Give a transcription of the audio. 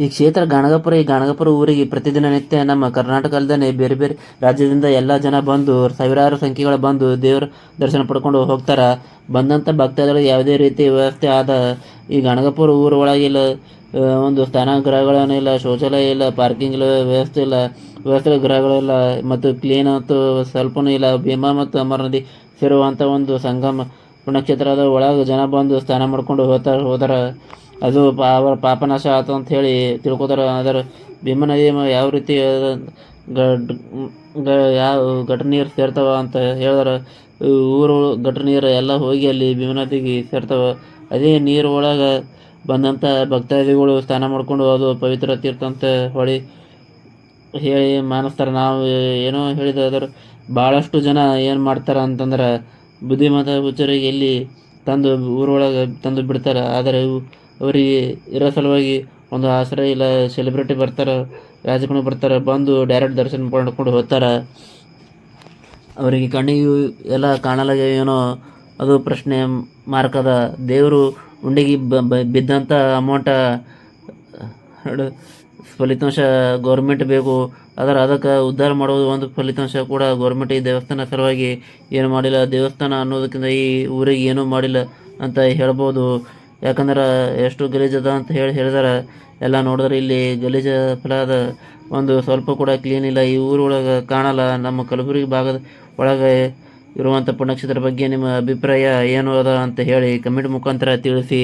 ಈ ಕ್ಷೇತ್ರ ಗಾಣಗಾಪುರ. ಈ ಗಾಣಗಾಪುರ ಊರಿಗೆ ಪ್ರತಿದಿನ ನಿತ್ಯ ನಮ್ಮ ಕರ್ನಾಟಕ ಅಲ್ಲದೆ ಬೇರೆ ಬೇರೆ ರಾಜ್ಯದಿಂದ ಎಲ್ಲ ಜನ ಬಂದು ಸಾವಿರಾರು ಸಂಖ್ಯೆಗಳು ಬಂದು ದೇವರ ದರ್ಶನ ಪಡ್ಕೊಂಡು ಹೋಗ್ತಾರೆ. ಬಂದಂಥ ಭಕ್ತಾದಿಗಳಿಗೆ ಯಾವುದೇ ರೀತಿ ವ್ಯವಸ್ಥೆ ಆದ ಈ ಗಾಣಗಾಪುರ ಊರ ಒಳಗಿಲ್ಲ ಒಂದು ಸ್ನಾನಗೃಹಗಳೇನಿಲ್ಲ, ಶೌಚಾಲಯ ಇಲ್ಲ, ಪಾರ್ಕಿಂಗ್ ವ್ಯವಸ್ಥೆ ಇಲ್ಲ, ವ್ಯವಸ್ಥೆ ಗೃಹಗಳಿಲ್ಲ ಮತ್ತು ಕ್ಲೀನ್ ಅಂತೂ ಸ್ವಲ್ಪನೂ ಇಲ್ಲ. ಭೀಮಾ ಮತ್ತು ಅಮರ ನದಿ ಸೇರುವಂಥ ಒಂದು ಸಂಗಮ ಪುಣ್ಯಕ್ಷೇತ್ರದ ಒಳಗೆ ಜನ ಬಂದು ಸ್ನಾನ ಮಾಡ್ಕೊಂಡು ಹೋದಾರ. ಅದು ಅವರ ಪಾಪನಾಶ ಆಯ್ತು ಅಂತ ಹೇಳಿ ತಿಳ್ಕೊತಾರೆ. ಅದರ ಭೀಮಾ ನದಿ ಯಾವ ರೀತಿ ಯಾವ ಘಟ ನೀರು ಸೇರ್ತಾವ ಅಂತ ಹೇಳಿದ್ರೆ ಊರು ಘಟ ನೀರು ಎಲ್ಲ ಹೋಗಿ ಅಲ್ಲಿ ಭೀಮಾ ನದಿಗೆ ಸೇರ್ತಾವ. ಅದೇ ನೀರು ಒಳಗೆ ಬಂದಂಥ ಭಕ್ತಾದಿಗಳು ಸ್ನಾನ ಮಾಡ್ಕೊಂಡು ಅದು ಪವಿತ್ರ ತೀರ್ಥ ಅಂತ ಹೊಳಿ ಹೇಳಿ ಮಾನಿಸ್ತಾರೆ. ನಾವು ಏನೋ ಹೇಳಿದ ಅದರ ಭಾಳಷ್ಟು ಜನ ಏನು ಮಾಡ್ತಾರೆ ಅಂತಂದ್ರೆ ಬುದ್ಧಿಮತ ಹುಚ್ಚರಿಗೆ ಎಲ್ಲಿ ತಂದು ಊರೊಳಗೆ ತಂದು ಬಿಡ್ತಾರೆ. ಆದರೆ ಅವರಿಗೆ ಇರೋ ಸಲುವಾಗಿ ಒಂದು ಆಶ್ರಯ ಇಲ್ಲ. ಸೆಲೆಬ್ರಿಟಿ ಬರ್ತಾರೆ, ರಾಜಕಾರಣಿ ಬರ್ತಾರೆ, ಬಂದು ಡೈರೆಕ್ಟ್ ದರ್ಶನ ಮಾಡ್ಕೊಂಡು ಹೋಗ್ತಾರೆ. ಅವರಿಗೆ ಕಣ್ಣಿಗೆ ಎಲ್ಲ ಕಾಣಲಾಗ ಏನೋ ಅದು ಪ್ರಶ್ನೆ ಮಾರ್ಕ್ ಅದ. ದೇವರು ಉಂಡಿಗೆ ಬಿದ್ದಂಥ ಅಮೌಂಟ ಫಲಿತಾಂಶ ಗೌರ್ಮೆಂಟ್ ಬೇಕು. ಅದಕ್ಕೆ ಉದ್ಧಾರ ಮಾಡೋದು ಒಂದು ಫಲಿತಾಂಶ ಕೂಡ ಗೌರ್ಮೆಂಟ್ ಈ ದೇವಸ್ಥಾನ ಸಲುವಾಗಿ ಏನು ಮಾಡಿಲ್ಲ. ದೇವಸ್ಥಾನ ಅನ್ನೋದಕ್ಕಿಂತ ಈ ಊರಿಗೆ ಏನೂ ಮಾಡಿಲ್ಲ ಅಂತ ಹೇಳ್ಬೋದು. ಯಾಕಂದ್ರೆ ಎಷ್ಟು ಗಲೀಜದ ಅಂತ ಹೇಳಿದಾರೆ. ಎಲ್ಲ ನೋಡಿದ್ರೆ ಇಲ್ಲಿ ಗಲೀಜ ಫಲದ ಒಂದು ಸ್ವಲ್ಪ ಕೂಡ ಕ್ಲೀನ್ ಇಲ್ಲ. ಈ ಊರೊಳಗೆ ಕಾಣಲ್ಲ. ನಮ್ಮ ಕಲಬುರಗಿ ಭಾಗದ ಒಳಗೆ ಇರುವಂಥ ಪುಣ್ಯಕ್ಷೇತ್ರ ಬಗ್ಗೆ ನಿಮ್ಮ ಅಭಿಪ್ರಾಯ ಏನು ಅದ ಅಂತ ಹೇಳಿ ಕಮೆಂಟ್ ಮುಖಾಂತರ ತಿಳಿಸಿ.